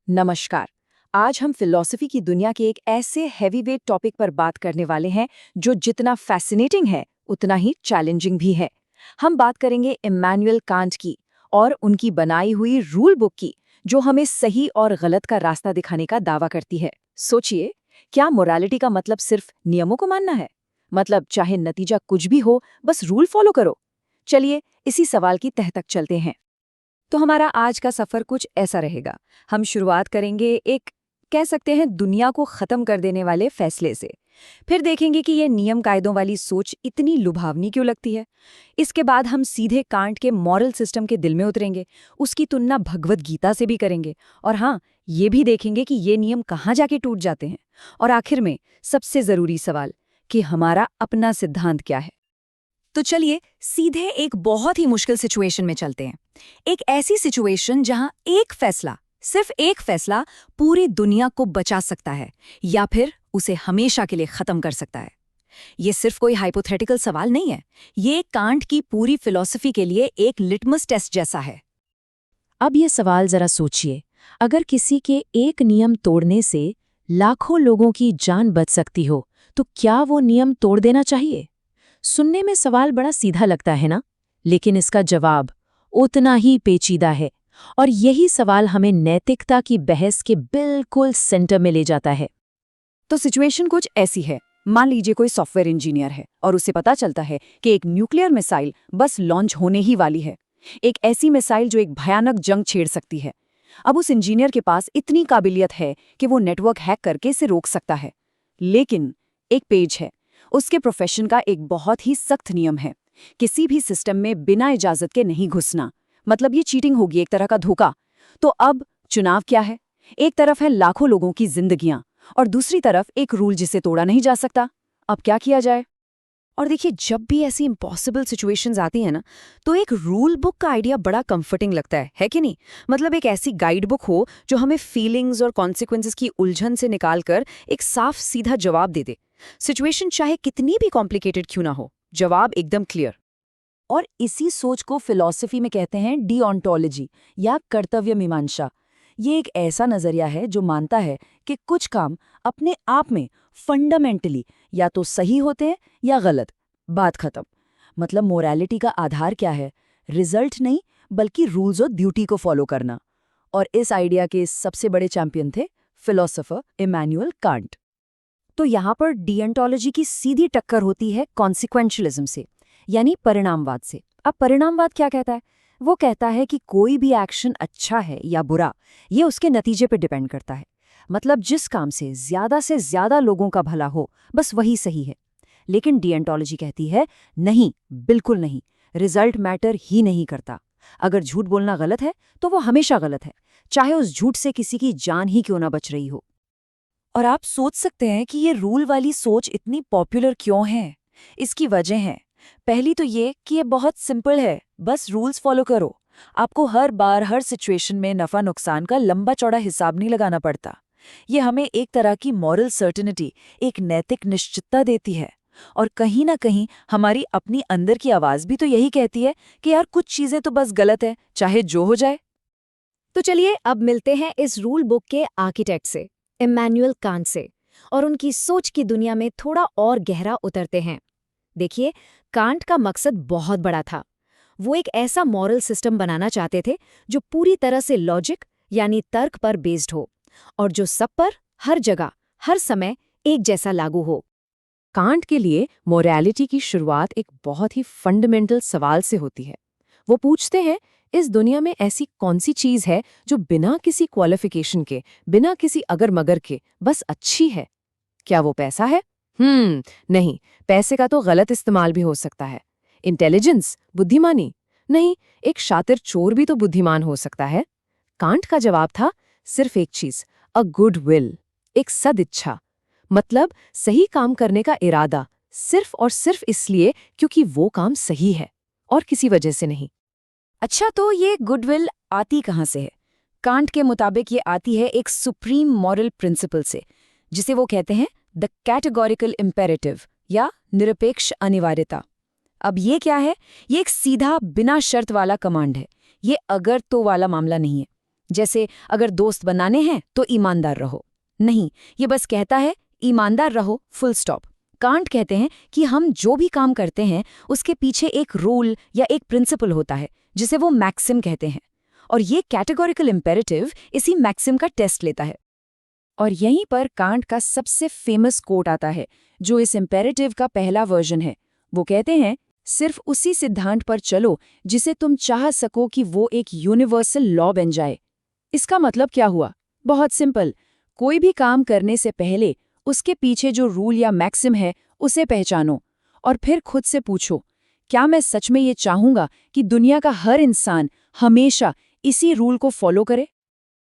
नमस्कार। आज हम फिलॉसफी की दुनिया के एक ऐसे हैवीवेट टॉपिक पर बात करने वाले हैं जो जितना फैसिनेटिंग है उतना ही चैलेंजिंग भी है। हम बात करेंगे इम्मानुएल कांट की और उनकी बनाई हुई रूल बुक की, जो हमें सही और गलत का रास्ता दिखाने का दावा करती है। सोचिए, क्या मोरालिटी का मतलब सिर्फ नियमों को मानना है? मतलब चाहे नतीजा कुछ भी हो, बस रूल फॉलो करो? चलिए इसी सवाल की तह तक चलते हैं। तो हमारा आज का सफर कुछ ऐसा रहेगा। हम शुरुआत करेंगे एक, कह सकते हैं, दुनिया को खत्म कर देने वाले फैसले से। फिर देखेंगे कि ये नियम कायदों वाली सोच इतनी लुभावनी क्यों लगती है। इसके बाद हम सीधे कांट के मॉरल सिस्टम के दिल में उतरेंगे, उसकी तुलना भगवद गीता से भी करेंगे, और हाँ, ये भी देखेंगे कि ये नियम कहाँ जाके टूट जाते हैं। और आखिर में सबसे जरूरी सवाल कि हमारा अपना सिद्धांत क्या है। तो चलिए सीधे एक बहुत ही मुश्किल सिचुएशन में चलते हैं। एक ऐसी सिचुएशन जहां एक फैसला, सिर्फ एक फैसला, पूरी दुनिया को बचा सकता है या फिर उसे हमेशा के लिए खत्म कर सकता है। ये सिर्फ कोई हाइपोथेटिकल सवाल नहीं है, ये कांट की पूरी फिलॉसफी के लिए एक लिटमस टेस्ट जैसा है। अब ये सवाल जरा सोचिए, अगर किसी के एक नियम तोड़ने से लाखों लोगों की जान बच सकती हो, तो क्या वो नियम तोड़ देना चाहिए? सुनने में सवाल बड़ा सीधा लगता है ना, लेकिन इसका जवाब उतना ही पेचीदा है। और यही सवाल हमें नैतिकता की बहस के बिल्कुल सेंटर में ले जाता है। तो सिचुएशन कुछ ऐसी है। मान लीजिए कोई सॉफ्टवेयर इंजीनियर है और उसे पता चलता है कि एक न्यूक्लियर मिसाइल बस लॉन्च होने ही वाली है। एक ऐसी मिसाइल जो एक भयानक जंग छेड़ सकती है। अब उस इंजीनियर के पास इतनी काबिलियत है कि वो नेटवर्क हैक करके इसे रोक सकता है। लेकिन एक पेज है, उसके प्रोफेशन का एक बहुत ही सख्त नियम है, किसी भी सिस्टम में बिना इजाजत के नहीं घुसना। मतलब ये चीटिंग होगी, एक तरह का धोखा। तो अब चुनाव क्या है? एक तरफ है लाखों लोगों की जिंदगियां और दूसरी तरफ एक रूल जिसे तोड़ा नहीं जा सकता। अब क्या किया जाए? और देखिए, जब भी ऐसी इम्पॉसिबल सिचुएशंस आती हैं ना, तो एक रूल बुक का आइडिया बड़ा कंफर्टिंग लगता है कि नहीं? मतलब एक ऐसी गाइड बुक हो जो हमें फीलिंग्स और कॉन्सिक्वेंसेस की उलझन से निकालकर एक साफ सीधा जवाब दे दे। सिचुएशन चाहे कितनी भी कॉम्प्लिकेटेड क्यों ना हो, जवाब एकदम क्लियर। और इसी सोच को फिलॉसफी में कहते हैं डिओंटोलॉजी या कर्तव्य मीमांसा। ये एक ऐसा नजरिया है जो मानता है कि कुछ काम अपने आप में फंडामेंटली या तो सही होते हैं या गलत। बात खत्म। मतलब मोरालिटी का आधार क्या है? रिजल्ट नहीं, बल्कि रूल्स और ड्यूटी को फॉलो करना। और इस आइडिया के सबसे बड़े चैंपियन थे फिलोसोफर इमैनुअल कांट। तो यहाँ पर डिएंटोलॉजी की सीधी टक्कर होती है कॉन्सिक्वेंशलिज्म से, यानी परिणामवाद से। अब परिणामवाद क्या कहता है? वो कहता है कि कोई भी एक्शन अच्छा है या बुरा, ये उसके नतीजे पे डिपेंड करता है। मतलब जिस काम से ज्यादा लोगों का भला हो, बस वही सही है। लेकिन डिएंटोलॉजी कहती है नहीं, बिल्कुल नहीं, रिजल्ट मैटर ही नहीं करता। अगर झूठ बोलना गलत है तो वो हमेशा गलत है, चाहे उस झूठ से किसी की जान ही क्यों ना बच रही हो। और आप सोच सकते हैं कि ये रूल वाली सोच इतनी पॉपुलर क्यों है। इसकी वजह है, पहली तो ये कि ये बहुत सिंपल है, बस रूल्स फॉलो करो। आपको हर बार हर सिचुएशन में नफा नुकसान का लंबा चौड़ा हिसाब नहीं लगाना पड़ता। ये हमें एक तरह की मॉरल सर्टेनिटी, एक नैतिक निश्चितता देती है। और कहीं ना कहीं हमारी अपनी अंदर की आवाज भी तो यही कहती है कि यार कुछ चीजें तो बस गलत है, चाहे जो हो जाए। तो चलिए अब मिलते हैं इस रूल बुक के आर्किटेक्ट से, इम्मानुएल कांट से, और उनकी सोच की दुनिया में थोड़ा और गहरा उतरते हैं। देखिए, कांट का मकसद बहुत बड़ा था। वो एक ऐसा मॉरल सिस्टम बनाना चाहते थे जो पूरी तरह से लॉजिक यानी तर्क पर बेस्ड हो, और जो सब पर, हर जगह, हर समय एक जैसा लागू हो। कांट के लिए मोरालिटी की शुरुआत एक बहुत ही फंडामेंटल सवाल से होती है। वो पूछते हैं, इस दुनिया में ऐसी कौन सी चीज है जो बिना किसी क्वालिफिकेशन के, बिना किसी अगर मगर के बस अच्छी है? क्या वो पैसा है? नहीं, पैसे का तो गलत इस्तेमाल भी हो सकता है। इंटेलिजेंस, बुद्धिमानी? नहीं, एक शातिर चोर भी तो बुद्धिमान हो सकता है। कांट का जवाब था सिर्फ एक चीज, अ गुड विल, एक सदिच्छा। मतलब सही काम करने का इरादा, सिर्फ और सिर्फ इसलिए क्योंकि वो काम सही है, और किसी वजह से नहीं। अच्छा, तो ये गुडविल आती कहाँ से है? कांट के मुताबिक ये आती है एक सुप्रीम मॉरल प्रिंसिपल से, जिसे वो कहते हैं द कैटेगोरिकल इम्पेरेटिव या निरपेक्ष अनिवार्यता। अब ये क्या है? ये एक सीधा बिना शर्त वाला कमांड है। ये अगर तो वाला मामला नहीं है। जैसे अगर दोस्त बनाने हैं तो ईमानदार रहो। नहीं, ये बस कहता है ईमानदार रहो, फुल स्टॉप। कांट कहते हैं कि हम जो भी काम करते हैं उसके पीछे एक रूल या एक प्रिंसिपल होता है जिसे वो मैक्सिम कहते हैं, और ये कैटेगोरिकल इम्पेरेटिव इसी मैक्सिम का टेस्ट लेता है। और यहीं पर कांट का सबसे फेमस कोट आता है जो इस इम्पेरेटिव का पहला वर्जन है। वो कहते हैं, सिर्फ उसी सिद्धांत पर चलो जिसे तुम चाह सको कि वो एक यूनिवर्सल लॉ बन जाए। इसका मतलब क्या हुआ? बहुत सिंपल, कोई भी काम करने से पहले उसके पीछे जो रूल या मैक्सिम है उसे पहचानो और फिर खुद से पूछो, क्या मैं सच में ये चाहूंगा कि दुनिया का हर इंसान हमेशा इसी रूल को फॉलो करे?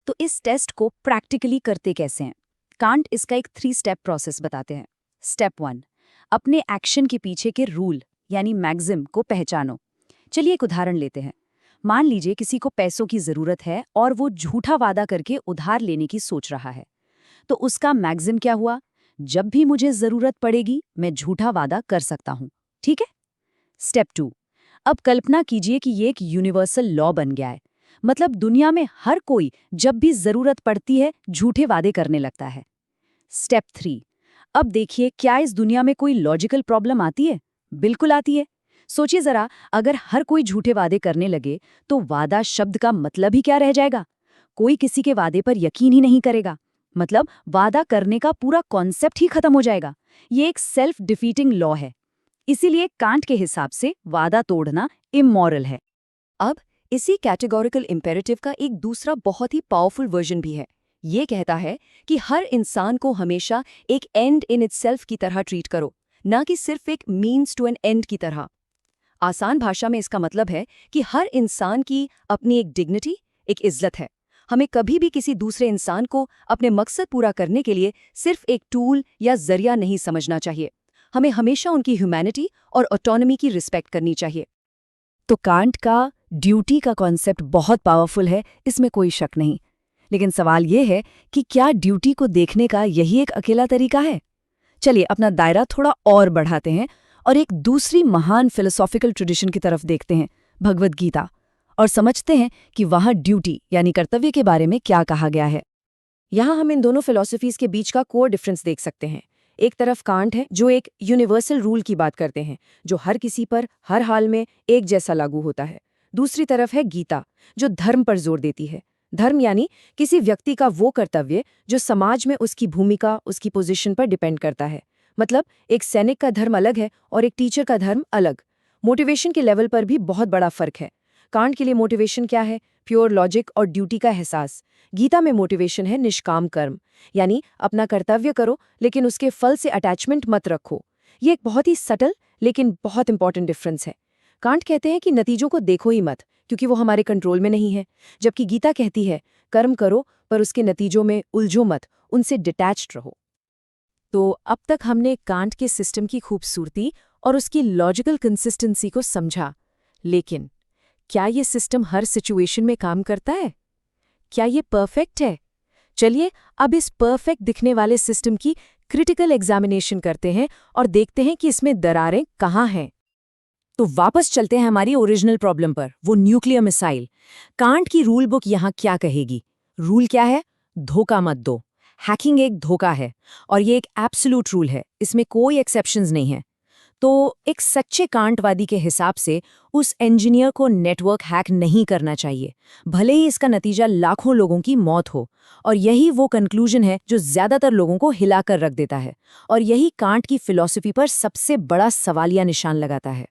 तो इस टेस्ट को प्रैक्टिकली करते कैसे हैं? कांट इसका एक 3 स्टेप प्रोसेस बताते हैं। स्टेप 1, अपने एक्शन के पीछे के रूल यानी मैक्सिम को पहचानो। चलिए एक उदाहरण लेते हैं। मान लीजिए किसी को पैसों की जरूरत है और वो झूठा वादा करके उधार लेने की सोच रहा है। तो उसका मैक्सिम क्या हुआ? जब भी मुझे जरूरत पड़ेगी मैं झूठा वादा कर सकता हूं। ठीक है? स्टेप 2, अब कल्पना कीजिए कि ये एक यूनिवर्सल लॉ बन गया है। मतलब दुनिया में हर कोई जब भी जरूरत पड़ती है झूठे वादे करने लगता है। स्टेप 3, अब देखिए क्या इस दुनिया में कोई लॉजिकल प्रॉब्लम आती है? बिल्कुल आती है। सोचिए जरा, अगर हर कोई झूठे वादे करने लगे तो वादा शब्द का मतलब ही क्या रह जाएगा? कोई किसी के वादे पर यकीन ही नहीं करेगा। मतलब वादा करने का पूरा कॉन्सेप्ट ही खत्म हो जाएगा। ये एक सेल्फ डिफीटिंग लॉ है। इसीलिए कांट के हिसाब से वादा तोड़ना इमोरल है। अब इसी कैटेगोरिकल इम्पेरेटिव का एक दूसरा बहुत ही पावरफुल वर्जन भी है। ये कहता है कि हर इंसान को हमेशा एक एंड इन इटसेल्फ की तरह ट्रीट करो, ना कि सिर्फ एक मीन्स टू एन एंड की तरह। आसान भाषा में इसका मतलब है कि हर इंसान की अपनी एक डिग्निटी, एक इज्जत है। हमें कभी भी किसी दूसरे इंसान को अपने मकसद पूरा करने के लिए सिर्फ एक टूल या जरिया नहीं समझना चाहिए। हमें हमेशा उनकी ह्यूमैनिटी और ऑटोनॉमी की रिस्पेक्ट करनी चाहिए। तो कांट का ड्यूटी का कॉन्सेप्ट बहुत पावरफुल है, इसमें कोई शक नहीं। लेकिन सवाल ये है कि क्या ड्यूटी को देखने का यही एक अकेला तरीका है? चलिए अपना दायरा थोड़ा और बढ़ाते हैं और एक दूसरी महान फिलोसॉफिकल ट्रेडिशन की तरफ देखते हैं, भगवद गीता, और समझते हैं कि वहाँ ड्यूटी यानी कर्तव्य के बारे में क्या कहा गया है। यहाँ हम इन दोनों फिलॉसफीज के बीच का कोर डिफरेंस देख सकते हैं। एक तरफ कांट है जो एक यूनिवर्सल रूल की बात करते हैं जो हर किसी पर हर हाल में एक जैसा लागू होता है। दूसरी तरफ है गीता जो धर्म पर जोर देती है। धर्म यानी किसी व्यक्ति का वो कर्तव्य जो समाज में उसकी भूमिका, उसकी पोजीशन पर डिपेंड करता है। मतलब एक सैनिक का धर्म अलग है और एक टीचर का धर्म अलग। मोटिवेशन के लेवल पर भी बहुत बड़ा फर्क है। कांट के लिए मोटिवेशन क्या है? प्योर लॉजिक और ड्यूटी का एहसास। गीता में मोटिवेशन है निष्काम कर्म, यानी अपना कर्तव्य करो लेकिन उसके फल से अटैचमेंट मत रखो। ये एक बहुत ही सटल लेकिन बहुत इंपॉर्टेंट डिफरेंस है। कांट कहते हैं कि नतीजों को देखो ही मत क्योंकि वो हमारे कंट्रोल में नहीं है, जबकि गीता कहती है कर्म करो पर उसके नतीजों में उलझो मत, उनसे डिटैच्ड रहो। तो अब तक हमने कांट के सिस्टम की खूबसूरती और उसकी लॉजिकल कंसिस्टेंसी को समझा, लेकिन क्या ये सिस्टम हर सिचुएशन में काम करता है? क्या ये परफेक्ट है? चलिए अब इस परफेक्ट दिखने वाले सिस्टम की क्रिटिकल एग्जामिनेशन करते हैं और देखते हैं कि इसमें दरारें कहाँ हैं। तो वापस चलते हैं हमारी ओरिजिनल प्रॉब्लम पर, वो न्यूक्लियर मिसाइल। कांट की रूल बुक यहाँ क्या कहेगी? रूल क्या है? धोखा मत दो। हैकिंग एक धोखा है और ये एक एब्सोल्यूट रूल है, इसमें कोई एक्सेप्शंस नहीं है। तो एक सच्चे कांटवादी के हिसाब से उस इंजीनियर को नेटवर्क हैक नहीं करना चाहिए, भले ही इसका नतीजा लाखों लोगों की मौत हो। और यही वो कंक्लूजन है जो ज्यादातर लोगों को हिलाकर रख देता है, और यही कांट की फिलॉसफी पर सबसे बड़ा सवालिया निशान लगाता है।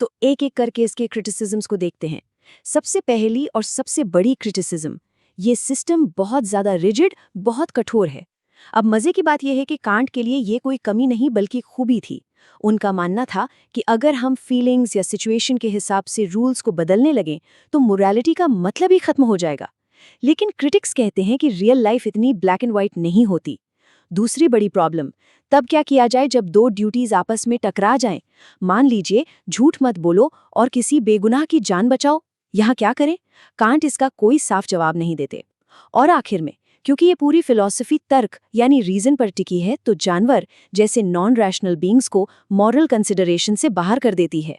तो एक एक करके इसके क्रिटिसिज्म्स को देखते हैं। सबसे पहली और सबसे बड़ी क्रिटिसिज्म, ये सिस्टम बहुत ज्यादा रिजिड, बहुत कठोर है। अब मजे की बात यह है कि कांट के लिए ये कोई कमी नहीं बल्कि खूबी थी। उनका मानना था कि अगर हम फीलिंग्स या सिचुएशन के हिसाब से रूल्स को बदलने लगें तो मोरालिटी का मतलब ही खत्म हो जाएगा। लेकिन क्रिटिक्स कहते हैं कि रियल लाइफ इतनी ब्लैक एंड व्हाइट नहीं होती। दूसरी बड़ी प्रॉब्लम, तब क्या किया जाए जब दो ड्यूटीज आपस में टकरा जाएं? मान लीजिए झूठ मत बोलो और किसी बेगुनाह की जान बचाओ, यहाँ क्या करें? कांट इसका कोई साफ जवाब नहीं देते। और आखिर में, क्योंकि ये पूरी फिलॉसफी तर्क यानी रीजन पर टिकी है, तो जानवर जैसे नॉन रैशनल बीइंग्स को मॉरल कंसिडरेशन से बाहर कर देती है।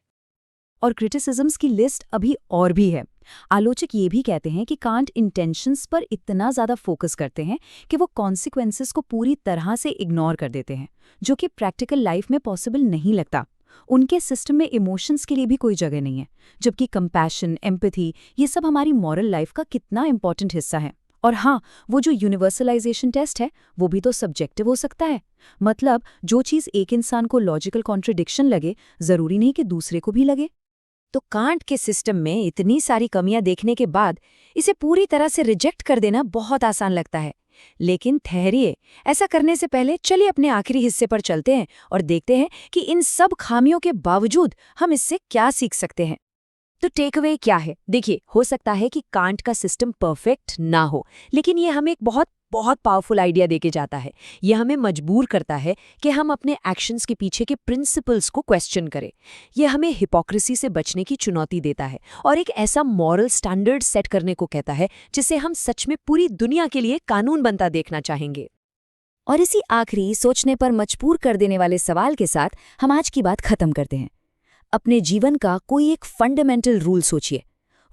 और क्रिटिसिज्म्स की लिस्ट अभी और भी है। आलोचक ये भी कहते हैं कि कांट इंटेंशंस पर इतना ज़्यादा फोकस करते हैं कि वो कॉन्सिक्वेंसेस को पूरी तरह से इग्नोर कर देते हैं, जो कि प्रैक्टिकल लाइफ में पॉसिबल नहीं लगता। उनके सिस्टम में इमोशंस के लिए भी कोई जगह नहीं है, जबकि कंपैशन, एम्पैथी ये सब हमारी मॉरल लाइफ का कितना इंपॉर्टेंट हिस्सा है। और हाँ, वो जो यूनिवर्सलाइजेशन टेस्ट है वो भी तो सब्जेक्टिव हो सकता है। मतलब जो चीज़ एक इंसान को लॉजिकल कॉन्ट्रडिक्शन लगे, ज़रूरी नहीं कि दूसरे को भी लगे। तो कांट के सिस्टम में इतनी सारी कमियां देखने के बाद इसे पूरी तरह से रिजेक्ट कर देना बहुत आसान लगता है। लेकिन ठहरिए, ऐसा करने से पहले चलिए अपने आखिरी हिस्से पर चलते हैं और देखते हैं कि इन सब खामियों के बावजूद हम इससे क्या सीख सकते हैं। तो टेक अवे क्या है? देखिए, हो सकता है कि कांट का सिस्टम परफेक्ट ना हो, लेकिन ये हमें एक बहुत बहुत पावरफुल आइडिया देके जाता है। यह हमें मजबूर करता है कि हम अपने एक्शंस के पीछे के प्रिंसिपल्स को क्वेश्चन करें। यह हमें हिपोक्रेसी से बचने की चुनौती देता है और एक ऐसा मॉरल स्टैंडर्ड सेट करने को कहता है जिसे हम सच में पूरी दुनिया के लिए कानून बनता देखना चाहेंगे। और इसी आखिरी सोचने पर मजबूर कर देने वाले सवाल के साथ हम आज की बात खत्म करते हैं। अपने जीवन का कोई एक फंडामेंटल रूल सोचिए।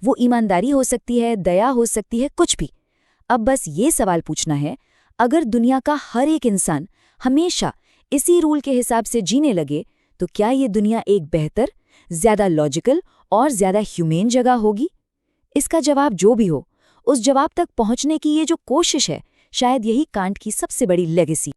वो ईमानदारी हो सकती है, दया हो सकती है, कुछ भी। अब बस ये सवाल पूछना है, अगर दुनिया का हर एक इंसान हमेशा इसी रूल के हिसाब से जीने लगे तो क्या ये दुनिया एक बेहतर, ज्यादा लॉजिकल और ज्यादा ह्यूमेन जगह होगी? इसका जवाब जो भी हो, उस जवाब तक पहुंचने की ये जो कोशिश है, शायद यही कांट की सबसे बड़ी लेगेसी